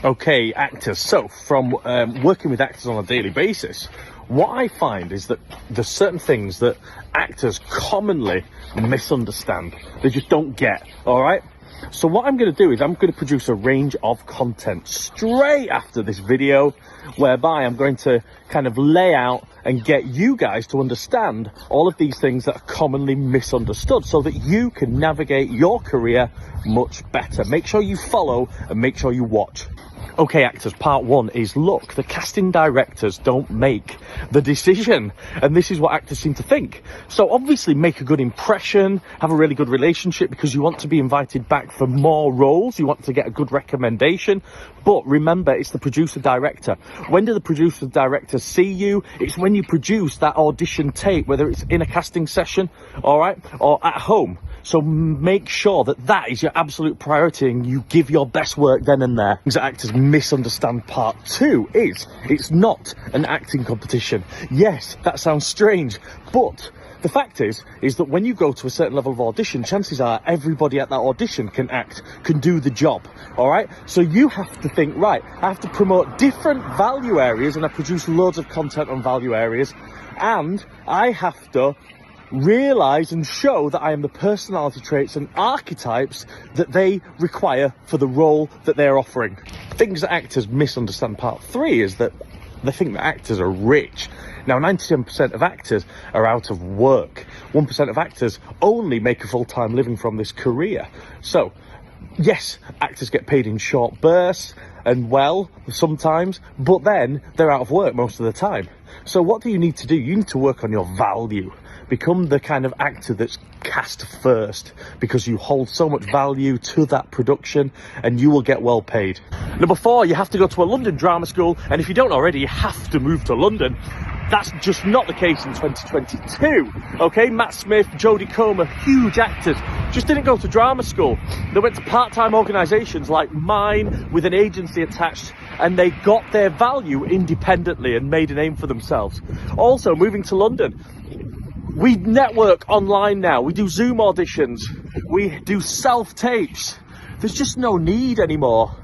Okay, actors. So from working with actors on a daily basis, what I find is that there's certain things that actors commonly misunderstand. They just don't get, all right? So what I'm going to do is I'm going to produce a range of content straight after this video, whereby I'm going to kind of lay out and get you guys to understand all of these things that are commonly misunderstood so that you can navigate your career much better. Make sure you follow and make sure you watch. Okay, actors, part one is, look, the casting directors don't make the decision. And this is what actors seem to think. So obviously make a good impression, have a really good relationship because you want to be invited back for more roles. You want to get a good recommendation. But remember, it's the producer director. When do the producer directors see you? It's when you produce that audition tape, whether it's in a casting session, all right, or at home. So make sure that that is your absolute priority and you give your best work then and there. Things that actors misunderstand part two is it's not an acting competition. Yes, that sounds strange, but the fact is that when you go to a certain level of audition, chances are everybody at that audition can act, can do the job, all right? So you have to think, right, I have to promote different value areas, and I produce loads of content on value areas, and I have to realise and show that I am the personality traits and archetypes that they require for the role that they're offering. Things that actors misunderstand part three is that they think that actors are rich. Now, 97% of actors are out of work. 1% of actors only make a full-time living from this career. So, yes, actors get paid in short bursts and well, sometimes, but then they're out of work most of the time. So what do you need to do? You need to work on your value. Become the kind of actor that's cast first, because you hold so much value to that production and you will get well paid. Number four, you have to go to a London drama school, and if you don't already, you have to move to London. That's just not the case in 2022, okay? Matt Smith, Jodie Comer, huge actors, just didn't go to drama school. They went to part-time organisations like mine with an agency attached, and they got their value independently and made a name for themselves. Also, moving to London, we network online now. We do Zoom auditions. We do self-tapes. There's just no need anymore.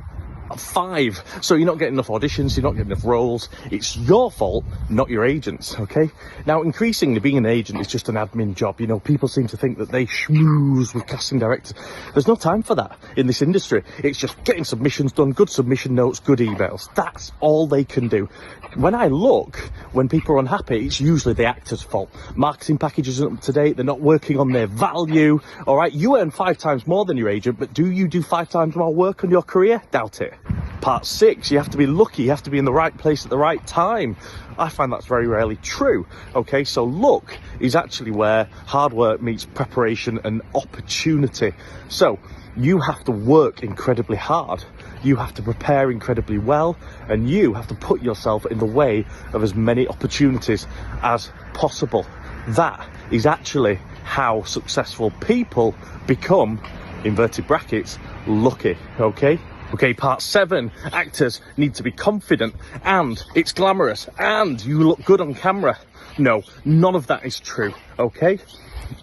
5. So you're not getting enough auditions, you're not getting enough roles. It's your fault, not your agent's, okay? Now, increasingly, being an agent is just an admin job. You know, people seem to think that they schmooze with casting directors. There's no time for that in this industry. It's just getting submissions done, good submission notes, good emails. That's all they can do. When I look, when people are unhappy, it's usually the actor's fault. Marketing packages aren't up to date, they're not working on their value, all right? You earn 5 times more than your agent, but do you do 5 times more work on your career? Doubt it. Part 6, you have to be lucky, you have to be in the right place at the right time. I find that's very rarely true, okay? So luck is actually where hard work meets preparation and opportunity. So you have to work incredibly hard, you have to prepare incredibly well, and you have to put yourself in the way of as many opportunities as possible. That is actually how successful people become, inverted brackets, lucky, okay? Okay, part 7, actors need to be confident, and it's glamorous, and you look good on camera. No, none of that is true, okay?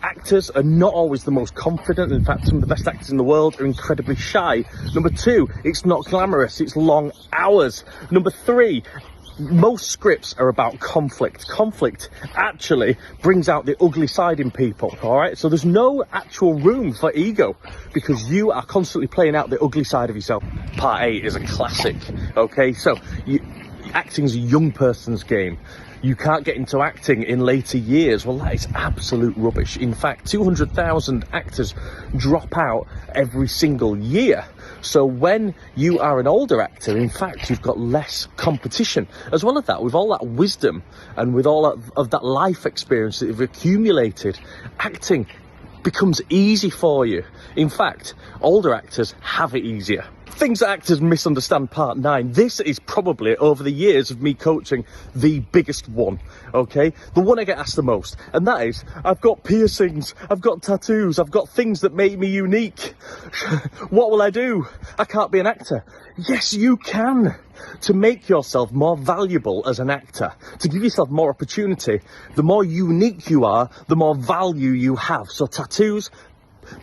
Actors are not always the most confident. In fact, some of the best actors in the world are incredibly shy. Number 2, it's not glamorous, it's long hours. Number 3, most scripts are about conflict. Conflict actually brings out the ugly side in people, all right? So there's no actual room for ego because you are constantly playing out the ugly side of yourself. Part 8 is a classic, okay? So acting's a young person's game. You can't get into acting in later years. Well, that is absolute rubbish. In fact, 200,000 actors drop out every single year. So when you are an older actor, in fact, you've got less competition. As well as that, with all that wisdom and with all of that life experience that you've accumulated, acting becomes easy for you. In fact, older actors have it easier. Things that actors misunderstand, part 9. This is probably, over the years of me coaching, the biggest one, okay? The one I get asked the most, and that is, I've got piercings, I've got tattoos, I've got things that make me unique. What will I do? I can't be an actor. Yes, you can. To make yourself more valuable as an actor, to give yourself more opportunity, the more unique you are, the more value you have. So tattoos,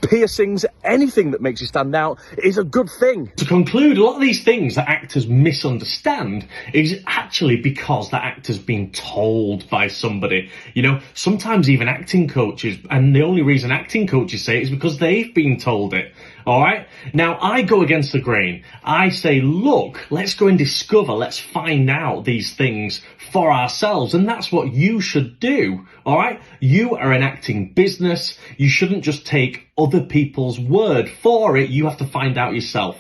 piercings, anything that makes you stand out is a good thing. To conclude, a lot of these things that actors misunderstand is actually because that actor's been told by somebody. You know, sometimes even acting coaches, and the only reason acting coaches say it is because they've been told it. All right. Now, I go against the grain. I say, look, let's go and discover, let's find out these things for ourselves. And that's what you should do. All right. You are an acting business. You shouldn't just take other people's word for it. You have to find out yourself.